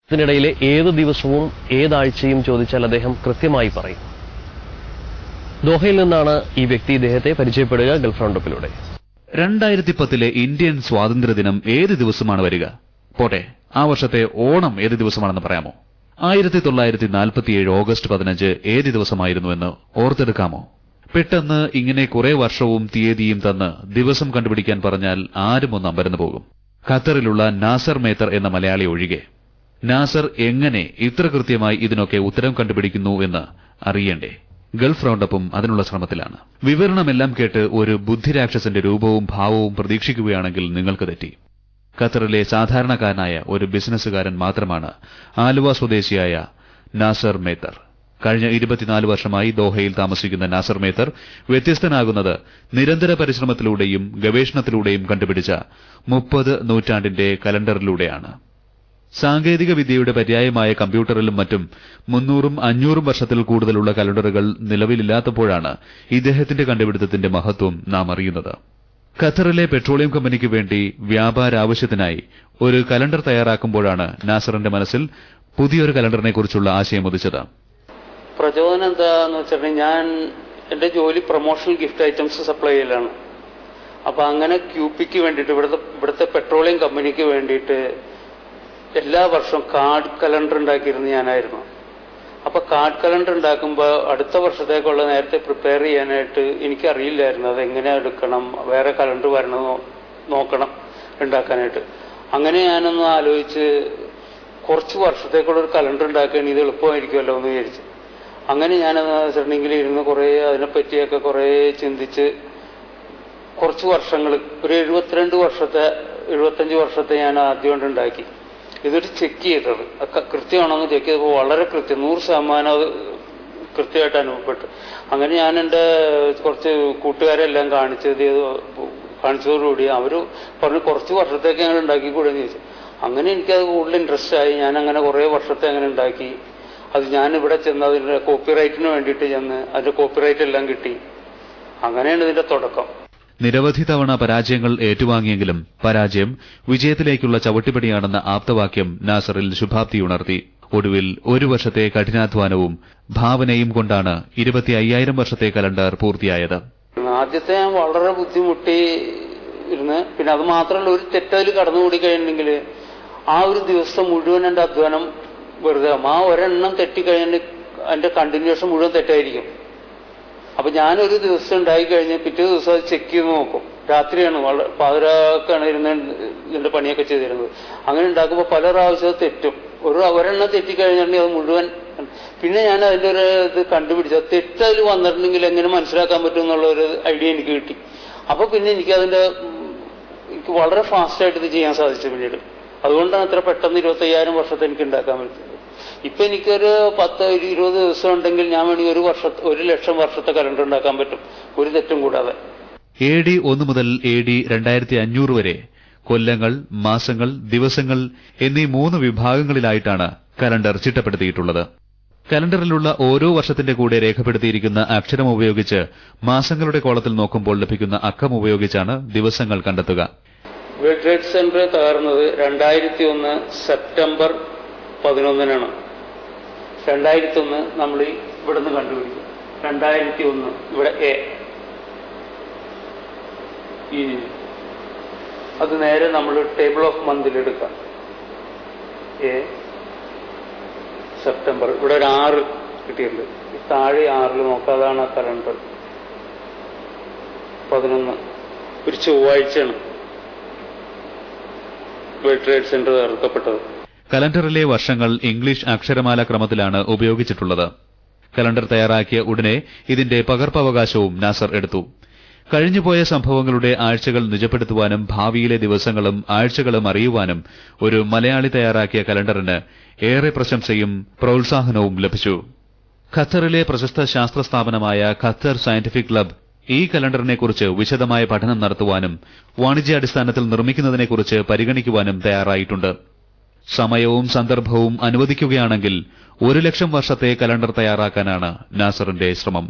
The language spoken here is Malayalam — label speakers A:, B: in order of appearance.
A: ഇതിനിടയിലെ ഏത് ദിവസവും ഏതാഴ്ചയും ചോദിച്ചാൽ അദ്ദേഹം കൃത്യമായി പറയും. ദോഹയിൽ നിന്നാണ് ഈ വ്യക്തി ഇദ്ദേഹത്തെ പരിചയപ്പെടുക ഗൾഫ് റൗണ്ടപ്പിലൂടെ.
B: 2010 ഇന്ത്യൻ സ്വാതന്ത്ര്യദിനം ഏത് ദിവസമാണ് വരിക? പോട്ടെ, ആ വർഷത്തെ ഓണം ഏത് ദിവസമാണെന്ന് പറയാമോ? 1947 ഓഗസ്റ്റ് 15 ഏത് ദിവസമായിരുന്നുവെന്ന് ഓർത്തെടുക്കാമോ? പെട്ടെന്ന് ഇങ്ങനെ കുറെ വർഷവും തീയതിയും തന്ന് ദിവസം കണ്ടുപിടിക്കാൻ പറഞ്ഞാൽ ആരും ഒന്ന് അമ്പരന്ന് പോകും. ഖത്തറിലുള്ള നാസർ മേത്തർ എന്ന മലയാളി ഒഴികെ. നാസർ എങ്ങനെ ഇത്ര കൃത്യമായി ഇതിനൊക്കെ ഉത്തരം കണ്ടുപിടിക്കുന്നു എന്ന് അറിയണ്ടേ? ഗൾഫ് റൗണ്ടപ്പും അതിനുള്ള ശ്രമത്തിലാണ്. വിവരണമെല്ലാം കേട്ട് ഒരു ബുദ്ധിരാക്ഷസന്റെ രൂപവും ഭാവവും പ്രതീക്ഷിക്കുകയാണെങ്കിൽ നിങ്ങൾക്ക് തെറ്റി. ഖത്തറിലെ സാധാരണക്കാരനായ ഒരു ബിസിനസ്സുകാരൻ മാത്രമാണ് ആലുവ സ്വദേശിയായ നാസർ മേത്തർ. കഴിഞ്ഞ 24 വർഷമായി ദോഹയിൽ താമസിക്കുന്ന നാസർ മേത്തർ വ്യത്യസ്തനാകുന്നത് നിരന്തര പരിശ്രമത്തിലൂടെയും ഗവേഷണത്തിലൂടെയും കണ്ടുപിടിച്ച 30 നൂറ്റാണ്ടിന്റെ കലണ്ടറിലൂടെയാണ്. സാങ്കേതിക വിദ്യയുടെ പര്യായമായ കമ്പ്യൂട്ടറിലും മറ്റും 300-500 വർഷത്തിൽ കൂടുതലുള്ള കലണ്ടറുകൾ നിലവിലില്ലാത്തപ്പോഴാണ് ഇദ്ദേഹത്തിന്റെ കണ്ടുപിടുത്തത്തിന്റെ മഹത്വം നാം അറിയുന്നത്. ഖത്തറിലെ പെട്രോളിയം കമ്പനിക്ക് വേണ്ടി വ്യാപാര ആവശ്യത്തിനായി ഒരു കലണ്ടർ തയ്യാറാക്കുമ്പോഴാണ് നാസറിന്റെ മനസ്സിൽ പുതിയൊരു കലണ്ടറിനെക്കുറിച്ചുള്ള ആശയം ഉദിച്ചത്.
C: പ്രചോദനം എന്താന്ന് വെച്ചിട്ടുണ്ടെങ്കിൽ, ഞാൻ എന്റെ ജോലി പ്രൊമോഷണൽ ഗിഫ്റ്റ് ഐറ്റംസ് സപ്ലൈ ചെയ്യലാണ്. അപ്പൊ അങ്ങനെ ക്യൂപിക്ക് വേണ്ടിയിട്ട് ഇവിടുത്തെ പെട്രോളിയം കമ്പനിക്ക് വേണ്ടിയിട്ട് എല്ലാ വർഷവും കാർഡ് കലണ്ടർ ഉണ്ടാക്കിയിരുന്ന ഞാനായിരുന്നു. അപ്പൊ കാർഡ് കലണ്ടർ ഉണ്ടാക്കുമ്പോൾ അടുത്ത വർഷത്തേക്കുള്ള നേരത്തെ പ്രിപ്പയർ ചെയ്യാനായിട്ട് എനിക്കറിയില്ലായിരുന്നു അതെങ്ങനെ എടുക്കണം, വേറെ കലണ്ടർ വരണത് നോക്കണം ഉണ്ടാക്കാനായിട്ട്. അങ്ങനെ ഞാനൊന്ന് ആലോചിച്ച് കുറച്ച് വർഷത്തേക്കുള്ള ഒരു കലണ്ടർ ഉണ്ടാക്കുകയാണെങ്കിൽ ഇത് എളുപ്പമായിരിക്കുമല്ലോ എന്ന് വിചാരിച്ചു. അങ്ങനെ ഞാനെന്ന് വെച്ചിട്ടുണ്ടെങ്കിൽ ഇരുന്ന് കുറേ അതിനെപ്പറ്റിയൊക്കെ കുറേ ചിന്തിച്ച് കുറച്ച് വർഷങ്ങൾ, ഒരു 75 വർഷത്തെ ഞാൻ ആദ്യം കൊണ്ട് ഉണ്ടാക്കി. ഇതൊരു ചെക്ക് ചെയ്തത് കൃത്യമാണെന്ന് ചെക്ക് ചെയ്തപ്പോൾ വളരെ കൃത്യം, 100% അത് കൃത്യമായിട്ട് അനുഭവപ്പെട്ടു. അങ്ങനെ ഞാൻ എൻ്റെ കുറച്ച് കൂട്ടുകാരെല്ലാം കാണിച്ചതോടുകൂടി അവർ പറഞ്ഞു കുറച്ച് വർഷത്തേക്ക് അങ്ങനെ ഉണ്ടാക്കിക്കൂടെന്ന് ചോദിച്ചു. അങ്ങനെ എനിക്കത് കൂടുതൽ ഇൻട്രസ്റ്റ് ആയി. ഞാൻ അങ്ങനെ കുറേ വർഷത്തെ അങ്ങനെ ഉണ്ടാക്കി. അത് ഞാൻ ഇവിടെ ചെന്ന് അതിൻ്റെ കോപ്പിറൈറ്റിന് വേണ്ടിയിട്ട് ചെന്ന് അതിന്റെ കോപ്പിറൈറ്റ് എല്ലാം കിട്ടി. അങ്ങനെയാണ് ഇതിന്റെ തുടക്കം.
B: നിരവധി തവണ പരാജയങ്ങൾ ഏറ്റുവാങ്ങിയെങ്കിലും പരാജയം വിജയത്തിലേക്കുള്ള ചവിട്ടുപടിയാണെന്ന ആപ്തവാക്യം നാസറിൽ ശുഭാപ്തിയുണർത്തി. ഒടുവിൽ 1 വർഷത്തെ കഠിനാധ്വാനവും ഭാവനയും കൊണ്ടാണ് 25,000 വർഷത്തെ കലണ്ടർ പൂർത്തിയായത്.
C: ആദ്യത്തെ ഞാൻ വളരെ ബുദ്ധിമുട്ടി ഇരുന്ന്, പിന്നെ അത് മാത്രമല്ല ഒരു തെറ്റതിൽ കടന്നുകൂടി കഴിഞ്ഞെങ്കിൽ ആ ഒരു ദിവസം മുഴുവൻ എന്റെ അധ്വാനം വെറുതെ. ആ ഒരെണ്ണം തെറ്റിക്കഴിഞ്ഞാൽ അതിന്റെ കണ്ടിന്യൂഷൻ മുഴുവൻ തെറ്റായിരിക്കും. അപ്പൊ ഞാനൊരു ദിവസം ഉണ്ടായി കഴിഞ്ഞ് പിറ്റേ ദിവസം അത് ചെക്ക് ചെയ്ത് നോക്കും. രാത്രിയാണ്, പാതിരാക്കാണ് ഇരുന്ന് ഇതിന്റെ പണിയൊക്കെ ചെയ്തിരുന്നത്. അങ്ങനെ ഉണ്ടാക്കുമ്പോൾ പല പ്രാവശ്യം തെറ്റും. ഒരെണ്ണം തെറ്റിക്കഴിഞ്ഞിട്ടുണ്ടെങ്കിൽ അത് മുഴുവൻ. പിന്നെ ഞാൻ അതിന്റെ ഒരു ഇത് കണ്ടുപിടിച്ചു, തെറ്റതിൽ വന്നിട്ടുണ്ടെങ്കിൽ എങ്ങനെ മനസ്സിലാക്കാൻ പറ്റും എന്നുള്ള ഒരു ഐഡിയ എനിക്ക് കിട്ടി. അപ്പൊ പിന്നെ എനിക്ക് വളരെ ഫാസ്റ്റായിട്ട് ഇത് ചെയ്യാൻ സാധിച്ചു പിന്നീട്. അതുകൊണ്ടാണ് ഇത്ര പെട്ടെന്ന് 25,000 വർഷത്തെ എനിക്ക് ഉണ്ടാക്കാൻ പറ്റുന്നത്. ഇപ്പൊ എനിക്കൊരു 10-20 ദിവസം ഉണ്ടെങ്കിൽ ഞാൻ വേണമെങ്കിൽ 1,00,000 വർഷത്തെ കലണ്ടർ ഉണ്ടാക്കാൻ പറ്റും, ഒരു തെറ്റും കൂടാതെ.
B: AD 1 മുതൽ AD 2500 വരെ കൊല്ലങ്ങൾ, മാസങ്ങൾ, ദിവസങ്ങൾ എന്നീ 3 വിഭാഗങ്ങളിലായിട്ടാണ് കലണ്ടർ ചിട്ടപ്പെടുത്തിയിട്ടുള്ളത്. കലണ്ടറിലുള്ള ഓരോ വർഷത്തിന്റെ കൂടെ രേഖപ്പെടുത്തിയിരിക്കുന്ന അക്ഷരം ഉപയോഗിച്ച് മാസങ്ങളുടെ കോളത്തിൽ നോക്കുമ്പോൾ ലഭിക്കുന്ന അക്കം ഉപയോഗിച്ചാണ് ദിവസങ്ങൾ കണ്ടെത്തുക.
C: വേൾഡ് ട്രേഡ് സെന്റർ തകർന്നത് 2001 സെപ്റ്റംബർ 11 2001 നമ്മൾ ഇവിടുന്ന് കണ്ടുപിടിക്കും. 2001 ഇവിടെ അത് നേരെ നമ്മൾ ടേബിൾ ഓഫ് മന്തിൽ എടുക്കാം. സെപ്റ്റംബർ ഇവിടെ ഒരു 6 കിട്ടിയിട്ടുണ്ട്. ഈ താഴെ 6 നോക്കാം, അതാണ് ആ കലണ്ടർ. 11 ഒരു ചൊവ്വാഴ്ചയാണ് വേൾഡ് ട്രേഡ് സെന്റർ തകർക്കപ്പെട്ടത്.
B: കലണ്ടറിലെ വർഷങ്ങൾ ഇംഗ്ലീഷ് അക്ഷരമാല ക്രമത്തിലാണ് ഉപയോഗിച്ചിട്ടുള്ളത്. കലണ്ടർ തയ്യാറാക്കിയ ഉടനെ ഇതിന്റെ പകർപ്പവകാശവും നാസർ എടുത്തു. കഴിഞ്ഞുപോയ സംഭവങ്ങളുടെ ആഴ്ചകൾ നിജപ്പെടുത്തുവാനും ഭാവിയിലെ ദിവസങ്ങളും ആഴ്ചകളും അറിയുവാനും ഒരു മലയാളി തയ്യാറാക്കിയ കലണ്ടറിന് ഏറെ പ്രശംസയും പ്രോത്സാഹനവും ലഭിച്ചു. ഖത്തറിലെ പ്രശസ്ത ശാസ്ത്ര സ്ഥാപനമായ ഖത്തർ സയന്റിഫിക് ക്ലബ് ഈ കലണ്ടറിനെക്കുറിച്ച് വിശദമായ പഠനം നടത്തുവാനും വാണിജ്യാടിസ്ഥാനത്തിൽ നിർമ്മിക്കുന്നതിനെക്കുറിച്ച് പരിഗണിക്കുവാനും തയ്യാറായിട്ടുണ്ട്. സമയവും സന്ദർഭവും അനുവദിക്കുകയാണെങ്കിൽ 1,00,000 വർഷത്തെ കലണ്ടർ തയ്യാറാക്കാനാണ് നാസറിന്റെ ശ്രമം.